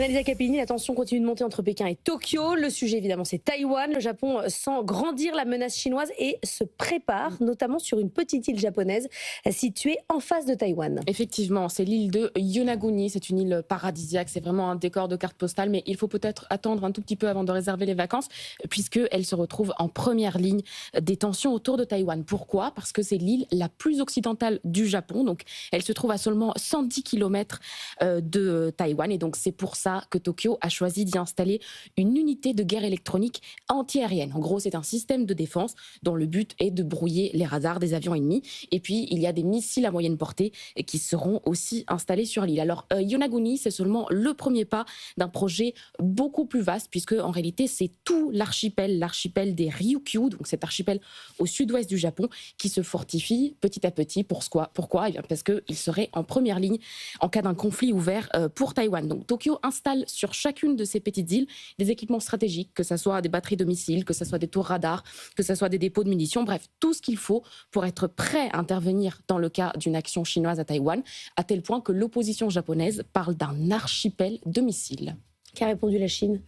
Annalisa Capellini, la tension continue de monter entre Pékin et Tokyo. Le sujet, évidemment, c'est Taïwan. Le Japon sent grandir la menace chinoise et se prépare, notamment sur une petite île japonaise située en face de Taïwan. Effectivement, c'est l'île de Yonaguni. C'est une île paradisiaque. C'est vraiment un décor de carte postale, mais il faut peut-être attendre un tout petit peu avant de réserver les vacances, puisqu'elle se retrouve en première ligne des tensions autour de Taïwan. Pourquoi ? Parce que c'est l'île la plus occidentale du Japon. Donc, elle se trouve à seulement 110 km de Taïwan. Et donc, c'est pour ça que Tokyo a choisi d'y installer une unité de guerre électronique antiaérienne. En gros, c'est un système de défense dont le but est de brouiller les radars des avions ennemis. Et puis, il y a des missiles à moyenne portée qui seront aussi installés sur l'île. Alors, Yonaguni, c'est seulement le premier pas d'un projet beaucoup plus vaste, puisque en réalité, c'est tout l'archipel des Ryukyu, donc cet archipel au sud-ouest du Japon, qui se fortifie petit à petit. Pourquoi ? Eh bien, parce qu'il serait en première ligne en cas d'un conflit ouvert pour Taïwan. Donc, Tokyo installe sur chacune de ces petites îles des équipements stratégiques, que ce soit des batteries de missiles, que ce soit des tours radars, que ce soit des dépôts de munitions, bref, tout ce qu'il faut pour être prêt à intervenir dans le cas d'une action chinoise à Taïwan, à tel point que l'opposition japonaise parle d'un archipel de missiles. Qu'a répondu la Chine ?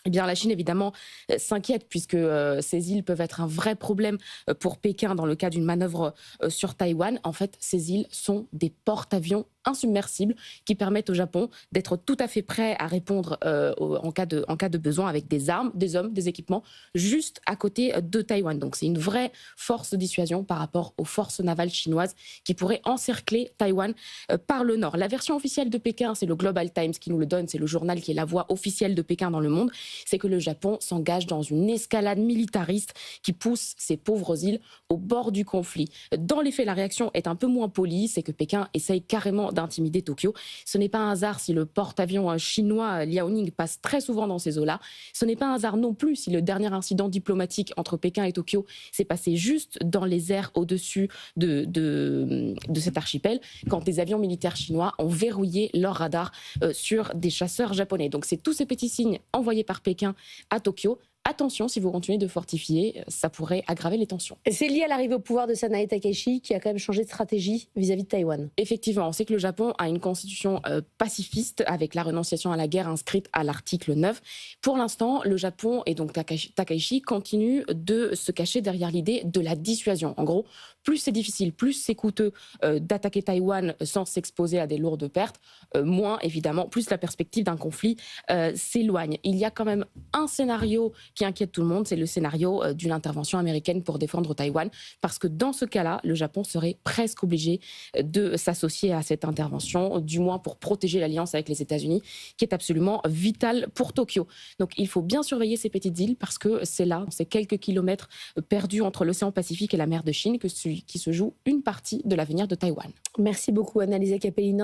Eh bien, la Chine, évidemment, s'inquiète puisque ces îles peuvent être un vrai problème pour Pékin dans le cas d'une manœuvre sur Taïwan. En fait, ces îles sont des porte-avions insubmersibles qui permettent au Japon d'être tout à fait prêt à répondre en cas de besoin avec des armes, des hommes, des équipements juste à côté de Taïwan. Donc, c'est une vraie force de dissuasion par rapport aux forces navales chinoises qui pourraient encercler Taïwan par le nord. La version officielle de Pékin, c'est le Global Times qui nous le donne, c'est le journal qui est la voix officielle de Pékin dans le monde. C'est que le Japon s'engage dans une escalade militariste qui pousse ces pauvres îles au bord du conflit. Dans les faits, la réaction est un peu moins polie, c'est que Pékin essaye carrément d'intimider Tokyo. Ce n'est pas un hasard si le porte-avions chinois Liaoning passe très souvent dans ces eaux-là. Ce n'est pas un hasard non plus si le dernier incident diplomatique entre Pékin et Tokyo s'est passé juste dans les airs au-dessus de cet archipel, quand des avions militaires chinois ont verrouillé leur radar sur des chasseurs japonais. Donc c'est tous ces petits signes envoyés par Pékin à Tokyo. Attention, si vous continuez de fortifier, ça pourrait aggraver les tensions. Et c'est lié à l'arrivée au pouvoir de Sanae Takaichi qui a quand même changé de stratégie vis-à-vis de Taïwan. Effectivement, on sait que le Japon a une constitution pacifiste avec la renonciation à la guerre inscrite à l'article 9. Pour l'instant, le Japon et donc Takaichi continuent de se cacher derrière l'idée de la dissuasion. En gros, plus c'est difficile, plus c'est coûteux d'attaquer Taïwan sans s'exposer à des lourdes pertes, moins évidemment, plus la perspective d'un conflit s'éloigne. Il y a quand même un scénario qui inquiète tout le monde, c'est le scénario d'une intervention américaine pour défendre Taïwan, parce que dans ce cas-là, le Japon serait presque obligé de s'associer à cette intervention, du moins pour protéger l'alliance avec les États-Unis, qui est absolument vitale pour Tokyo. Donc il faut bien surveiller ces petites îles, parce que c'est là, dans ces quelques kilomètres perdus entre l'océan Pacifique et la mer de Chine, qui se joue une partie de l'avenir de Taïwan. Merci beaucoup Annalisa Capellini.